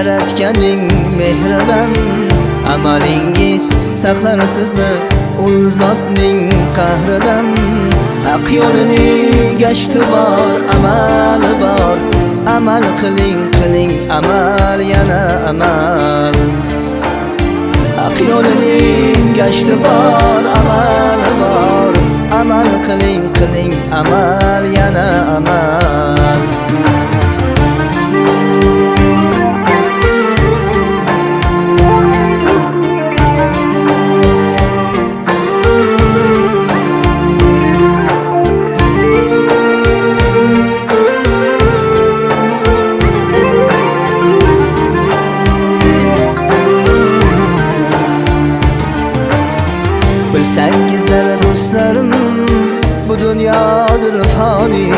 yaratganing mehridan. Amalingiz saqlar sizni ul zotning qahridan. Haq yo'lining gashti bor, amali bor. Amal qiling amal yana amal. Haq yo'lining gashti bor, amali bor. Amal qiling amal yana amal. Bilsangizlar do'stlarim, bu dunyodir fani.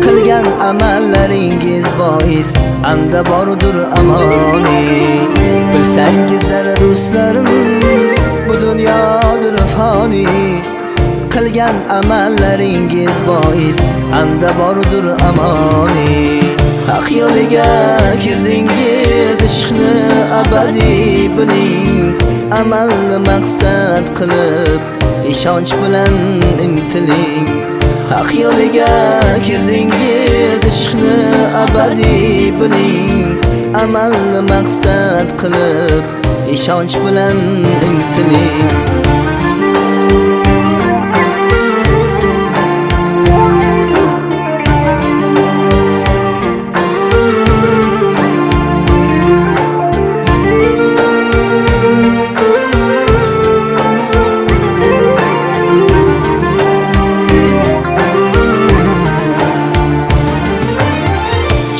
Qilgan amallaringiz bois anda bordir amoni. Bilsangizlar do'stlarim, bu dunyodir fani. Qilgan amallaringiz bois anda bordir amoni. Haq yo'liga kirdingiz, ishqni abadiy biling. Amalni maqsad qilib ishonch bilan intiling. Haq yo'liga kirdingiz, ishqni abadiy biling. Amalni maqsad qilib ishonch bilan intiling.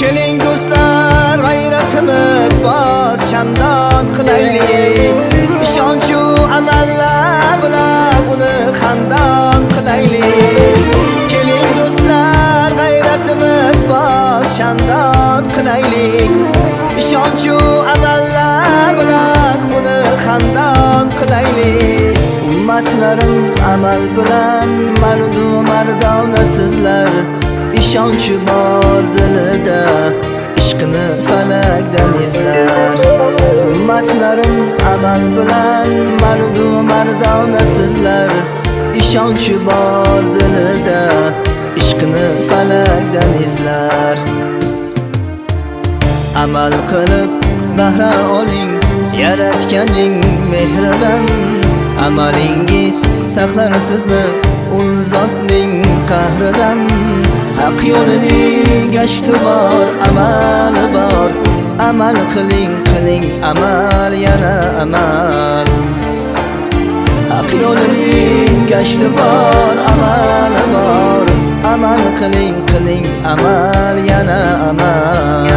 Keling do'stlar, g'ayratimiz bos shamdon qilaylik. Ishonchu amallar bilan uni xandon qilaylik. Keling do'stlar, g'ayratimiz bos shamdon qilaylik. Ishonchu amallar bilan uni xandon qilaylik. Ummatlarim amal bilan mardu mardona sizlar. İşonchi bor dilida, ishqini falakdan izlar. Ummatlarim amal bilan mardu mardona sizlar. İşonchi bor dilida, ishqini falakdan izlar. Amal qilib bahra oling, yaratganing mehridan. Amalingiz saqlar sizni ul zotning qahridan. Haq yo'lining gashti bor, amali bor. Amal qiling amal yana amal. Haq yo'lining gashti bor, amali bor. Amal qiling amal yana amal.